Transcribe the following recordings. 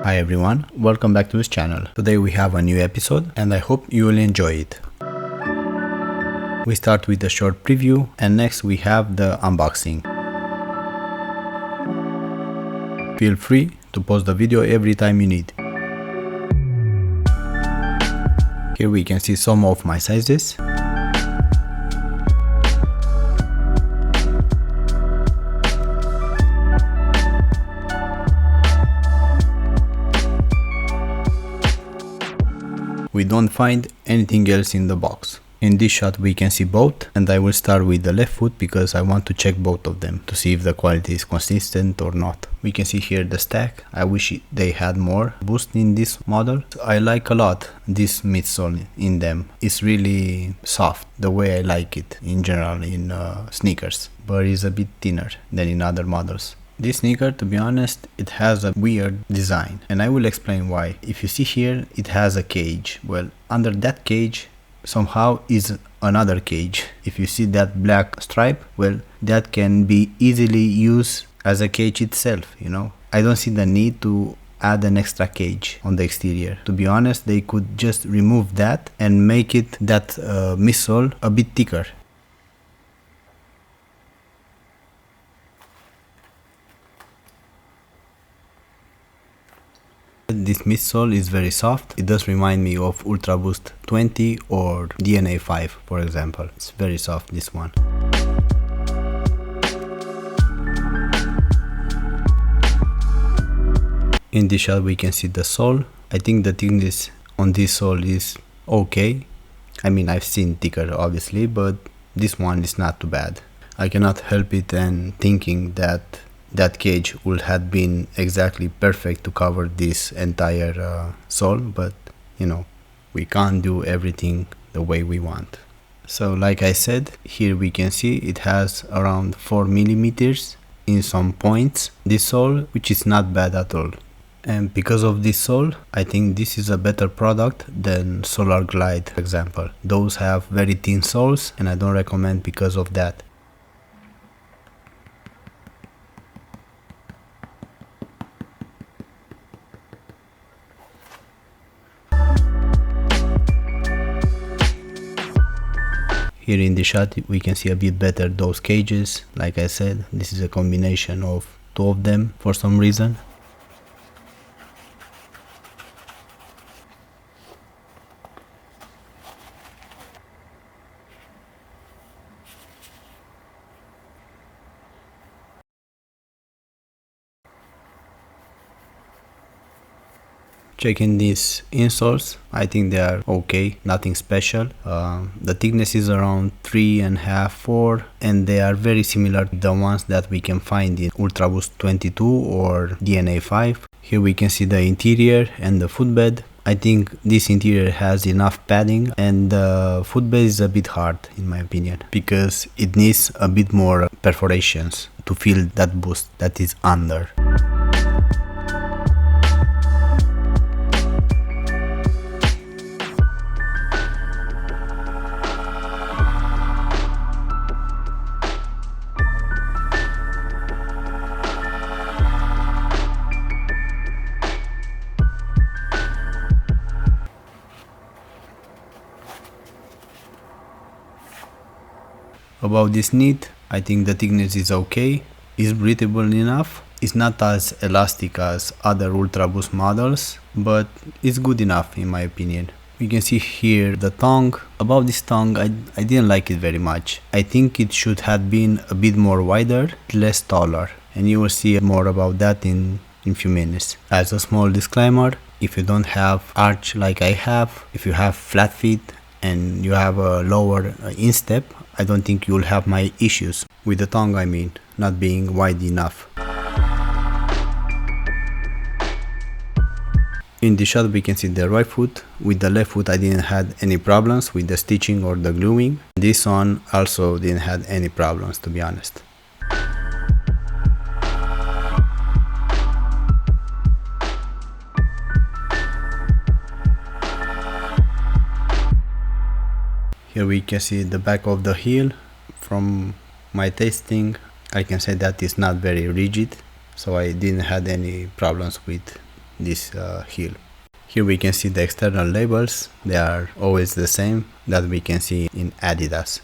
Hi everyone, welcome back to this channel. Today we have a new episode and I hope you will enjoy it. We start with a short preview and next we have the unboxing. Feel free to pause the video every time you need. Here we can see some of my sizes. We don't find anything else in the box. In this shot we can see both, and I will start with the left foot because I want to check both of them to see if the quality is consistent or not. We can see here the stack. I wish they had more boost in this model. I like a lot this midsole in them. It's really soft, the way I like it in general in sneakers, but it's a bit thinner than in other models. This sneaker, to be honest, it has a weird design and I will explain why. If you see here, it has a cage. Well, under that cage somehow is another cage. If you see that black stripe, well, that can be easily used as a cage itself, you know. I don't see the need to add an extra cage on the exterior. To be honest, they could just remove that and make it that midsole a bit thicker. This midsole is very soft. It does remind me of Ultraboost 20 or DNA 5, for example. It's very soft, this one. In this shot we can see the sole. I think the thickness on this sole is okay. I mean, I've seen thicker obviously, but this one is not too bad. I cannot help it and thinking that cage would have been exactly perfect to cover this entire sole, but you know, we can't do everything the way we want. So like I said, here we can see it has around 4 millimeters in some points, this sole, which is not bad at all. And because of this sole, I think this is a better product than Solar Glide, for example. Those have very thin soles and I don't recommend because of that. Here in the shot we can see a bit better those cages. Like I said, this is a combination of two of them for some reason. Checking these insoles, I think they are okay, nothing special. The thickness is around 3.5, 4, and they are very similar to the ones that we can find in Ultraboost 22 or DNA 5. Here we can see the interior and the footbed. I think this interior has enough padding and the footbed is a bit hard in my opinion because it needs a bit more perforations to feel that boost that is under. About this knit, I think the thickness is okay, it's breathable enough. It's not as elastic as other Ultraboost models, but it's good enough in my opinion. You can see here the tongue. About this tongue, I didn't like it very much. I think it should have been a bit more wider, less taller, and you will see more about that in few minutes. As a small disclaimer, if you don't have arch like I have, if you have flat feet and you have a lower instep, I don't think you'll have my issues with the tongue, I mean, not being wide enough. In the shot we can see the right foot. With the left foot I didn't have any problems with the stitching or the gluing. This one also didn't have any problems, to be honest. Here we can see the back of the heel. From my testing, I can say that it's not very rigid, so I didn't have any problems with this heel. Here we can see the external labels, they are always the same that we can see in Adidas.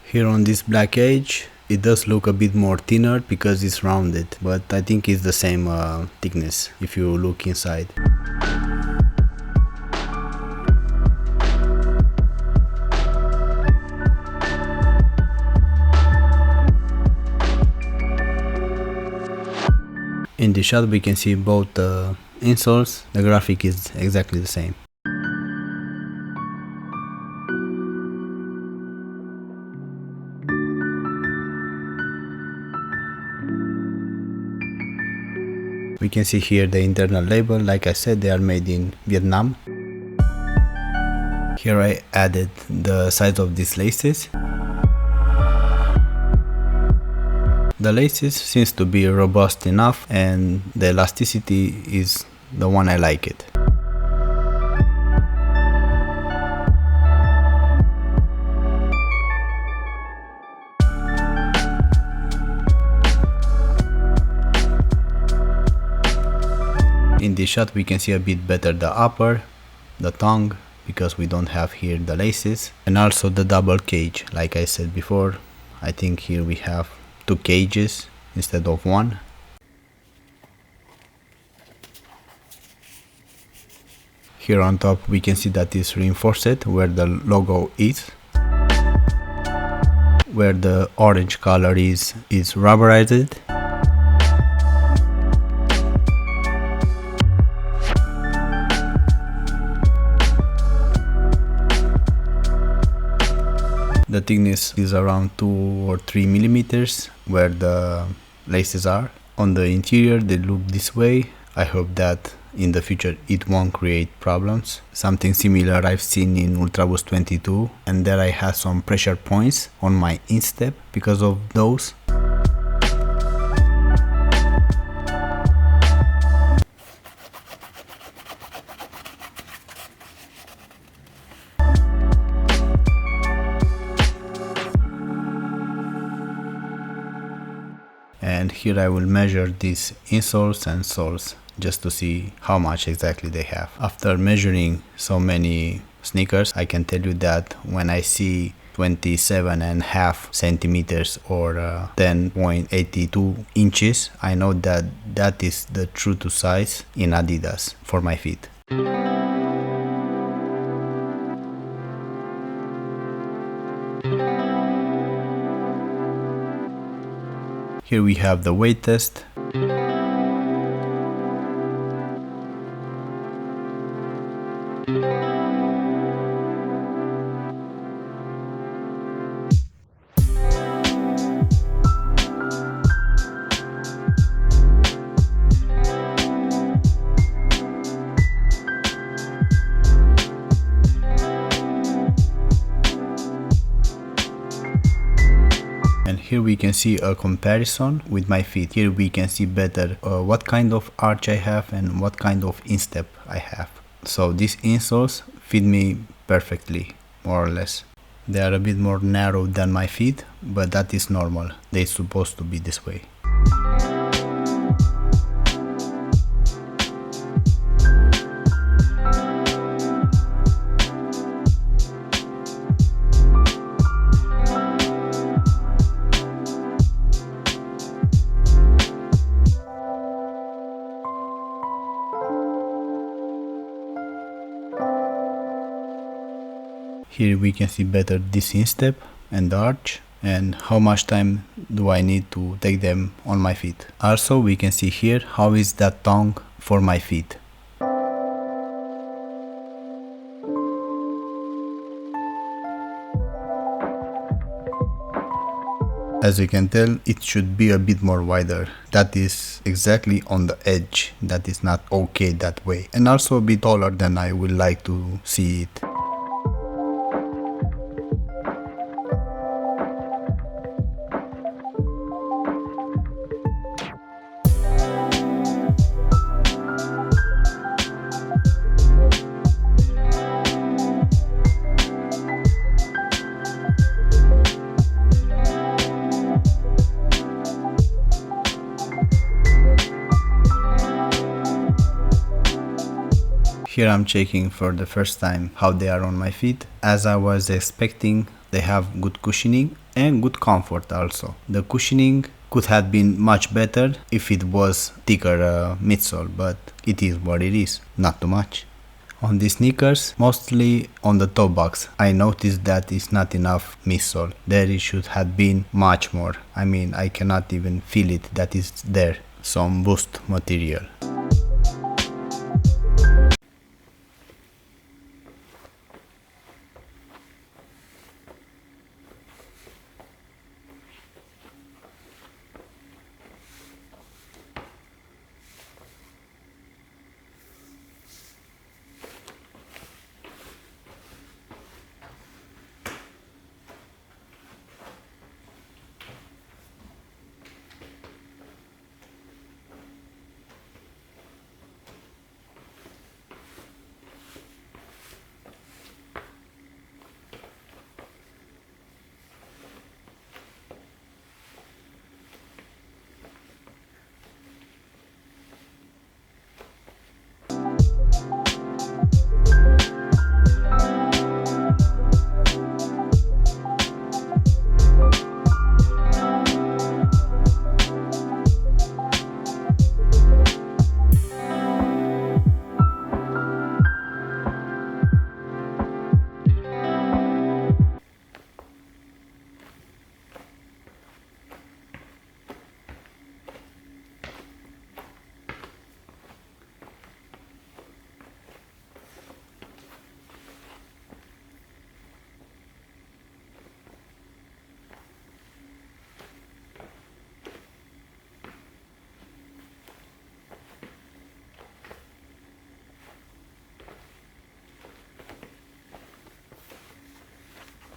Here on this black edge, it does look a bit more thinner because it's rounded, but I think it's the same thickness if you look inside. In the shot we can see both insoles, the graphic is exactly the same. We can see here the internal label, like I said, they are made in Vietnam. Here I added the size of these laces. The laces seems to be robust enough and the elasticity is the one I like it. In this shot we can see a bit better the upper, the tongue, because we don't have here the laces, and also the double cage. Like I said before, I think here we have 2 cages instead of 1. Here on top we can see that it's reinforced where the logo is. Where the orange color is rubberized. The thickness is around 2 or 3 millimeters where the laces are. On the interior they look this way. I hope that in the future it won't create problems. Something similar I've seen in Ultraboost 22, and there I had some pressure points on my instep because of those. And here I will measure these insoles and soles just to see how much exactly they have. After measuring so many sneakers, I can tell you that when I see 27.5 centimeters or 10.82 inches, I know that that is the true to size in Adidas for my feet. Here we have the weight test. And here we can see a comparison with my feet. Here we can see better what kind of arch I have and what kind of instep I have. So these insoles fit me perfectly, more or less. They are a bit more narrow than my feet, but that is normal. They're supposed to be this way. Here we can see better this instep and the arch and how much time do I need to take them on my feet. Also we can see here how is that tongue for my feet. As you can tell, it should be a bit more wider. That is exactly on the edge. That is not okay that way. And also a bit taller than I would like to see it. Here I'm checking for the first time how they are on my feet. As I was expecting, they have good cushioning and good comfort also. The cushioning could have been much better if it was thicker midsole, but it is what it is, not too much. On these sneakers, mostly on the toe box, I noticed that it's not enough midsole. There it should have been much more. I mean, I cannot even feel it that is there. Some boost material.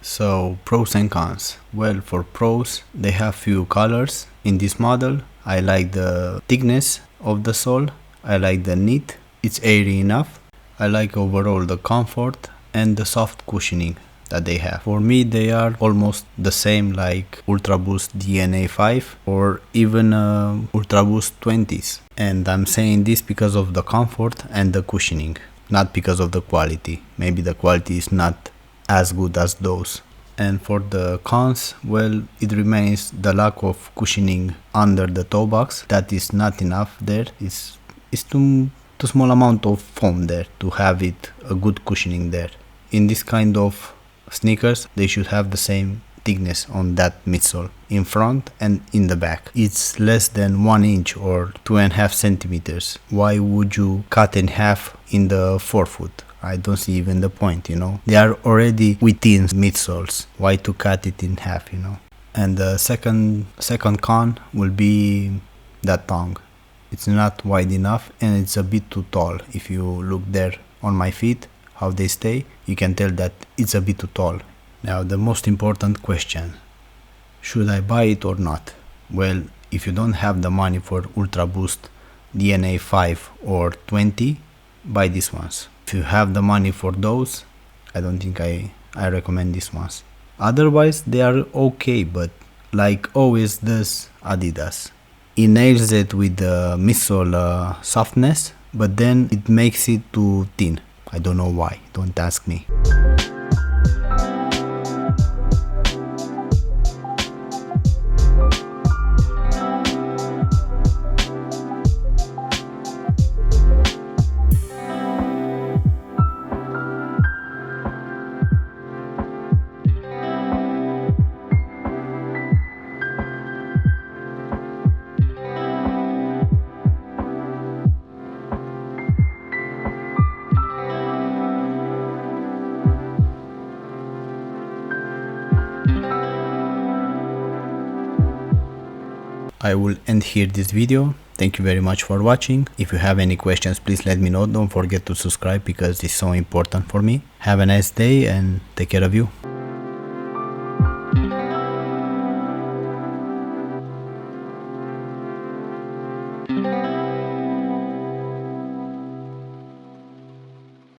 So pros and cons. Well, for pros, they have few colors. In this model, I like the thickness of the sole. I like the knit. It's airy enough. I like overall the comfort and the soft cushioning that they have. For me, they are almost the same like Ultraboost DNA 5 or even Ultraboost 20s. And I'm saying this because of the comfort and the cushioning, not because of the quality. Maybe the quality is not as good as those. And for the cons, well, it remains the lack of cushioning under the toe box. That is not enough there. It's too small amount of foam there to have it a good cushioning there. In this kind of sneakers, they should have the same thickness on that midsole in front and in the back. It's less than 1 inch or 2.5 centimeters. Why would you cut in half in the forefoot? I don't see even the point, you know. They are already within midsoles. Why to cut it in half, you know? And the second con will be that tongue. It's not wide enough and it's a bit too tall. If you look there on my feet, how they stay, you can tell that it's a bit too tall. Now the most important question, should I buy it or not? Well, if you don't have the money for Ultraboost DNA 5 or 20, buy these ones. If you have the money for those, I don't think I recommend these ones. Otherwise, they are okay, but like always does Adidas, it nails it with the midsole softness, but then it makes it too thin. I don't know why, don't ask me. I will end here this video. Thank you very much for watching. If you have any questions, please let me know. Don't forget to subscribe because it's so important for me. Have a nice day and take care of you.